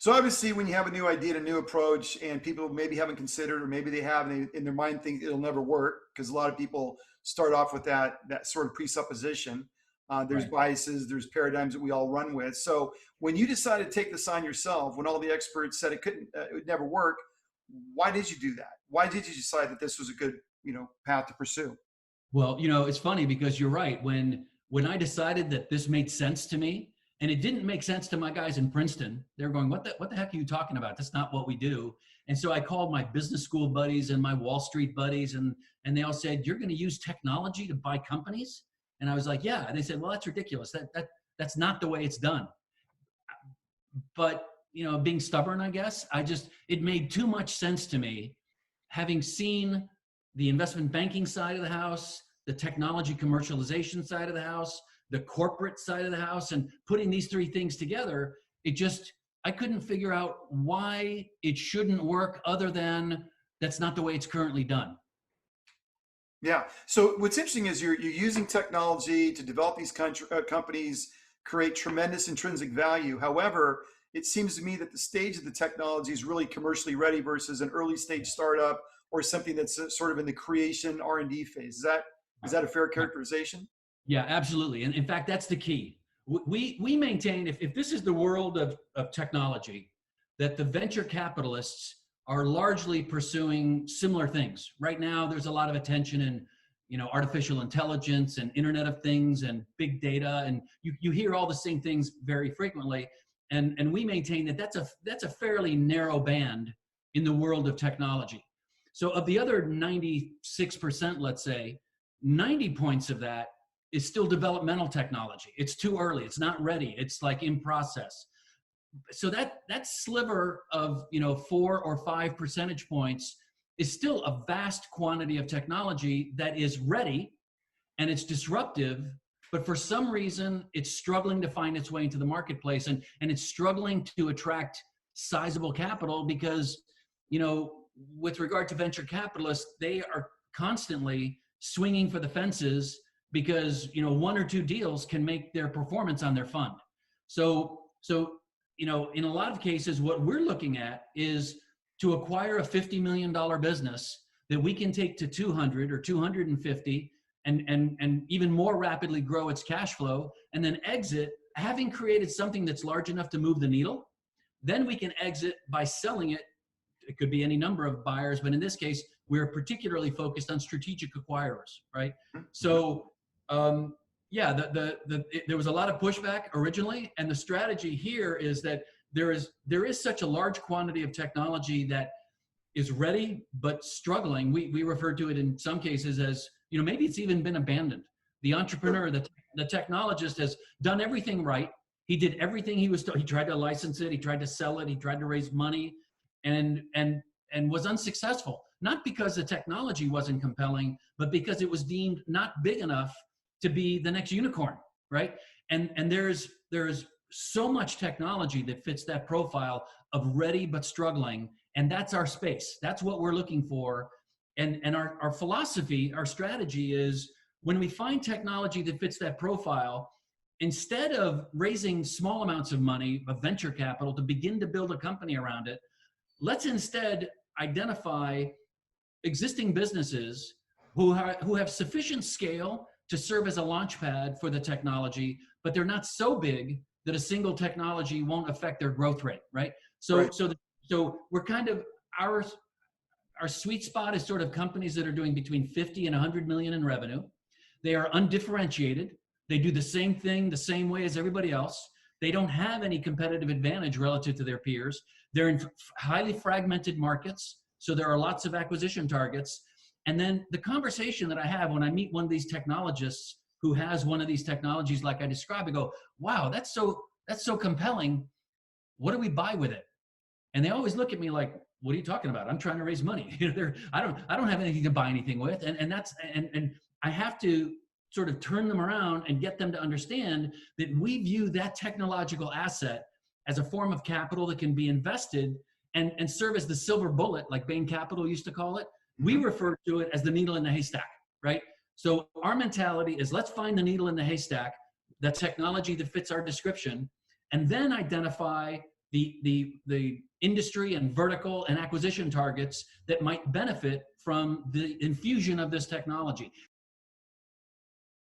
So obviously, when you have a new idea, and a new approach, and people maybe haven't considered, or maybe they have, and in their mind think it'll never work, because a lot of people start off with that sort of presupposition. There's Right. biases, there's paradigms that we all run with. So when you decided to take this on yourself, when all the experts said it would never work, why did you do that? Why did you decide that this was a good, path to pursue? Well, it's funny because you're right. When I decided that this made sense to me, and it didn't make sense to my guys in Princeton, they're going, what the heck are you talking about? That's not what we do." And so I called my business school buddies and my Wall Street buddies, and they all said, "You're going to use technology to buy companies?" And I was like, "Yeah." And they said, "Well, that's ridiculous. That's not the way it's done." But being stubborn, I guess, it made too much sense to me, having seen the investment banking side of the house, the technology commercialization side of the house, the corporate side of the house, and putting these three things together. I couldn't figure out why it shouldn't work, other than that's not the way it's currently done. Yeah. So what's interesting is you're using technology to develop these companies, create tremendous intrinsic value. However, it seems to me that the stage of the technology is really commercially ready versus an early stage startup or something that's sort of in the creation R&D phase. Is that a fair characterization? Yeah, absolutely. And in fact, that's the key. We maintain, if this is the world of technology, that the venture capitalists are largely pursuing similar things. Right now, there's a lot of attention in artificial intelligence and Internet of Things and big data, and you hear all the same things very frequently. And we maintain that that's a fairly narrow band in the world of technology. So of the other 96%, let's say, 90 points of that is still developmental technology. It's too early. It's not ready. It's like in process. So that sliver of 4 or 5 percentage points is still a vast quantity of technology that is ready, and it's disruptive, but for some reason it's struggling to find its way into the marketplace, and it's struggling to attract sizable capital because with regard to venture capitalists, they are constantly swinging for the fences because one or two deals can make their performance on their fund. So in a lot of cases, what we're looking at is to acquire a $50 million business that we can take to 200 or 250 and even more rapidly grow its cash flow, and then exit having created something that's large enough to move the needle. Then we can exit by selling it. It could be any number of buyers, but in this case, we're particularly focused on strategic acquirers, right? So, yeah, there was a lot of pushback originally, and the strategy here is that there is such a large quantity of technology that is ready but struggling. We refer to it in some cases as maybe it's even been abandoned. The entrepreneur, the technologist, has done everything right. He did everything he was told. He tried to license it. He tried to sell it. He tried to raise money, and was unsuccessful. Not because the technology wasn't compelling, but because it was deemed not big enough to be the next unicorn, right? And there's so much technology that fits that profile of ready but struggling, and that's our space. That's what we're looking for. And our philosophy, our strategy is, when we find technology that fits that profile, instead of raising small amounts of money, of venture capital, to begin to build a company around it, let's instead identify existing businesses who have sufficient scale to serve as a launch pad for the technology, but they're not so big that a single technology won't affect their growth rate, right? So Right. so we're kind of, our sweet spot is sort of companies that are doing between 50 and 100 million in revenue. They are undifferentiated. They do the same thing the same way as everybody else. They don't have any competitive advantage relative to their peers. They're in highly fragmented markets, so there are lots of acquisition targets. And then the conversation that I have when I meet one of these technologists who has one of these technologies like I described, I go, "Wow, that's so compelling. What do we buy with it?" And they always look at me like, "What are you talking about? I'm trying to raise money. I don't have anything to buy anything with." And I have to sort of turn them around and get them to understand that we view that technological asset as a form of capital that can be invested and serve as the silver bullet, like Bain Capital used to call it. We Mhm. refer to it as the needle in the haystack, right? So our mentality is, let's find the needle in the haystack, the technology that fits our description, and then identify the industry and vertical and acquisition targets that might benefit from the infusion of this technology.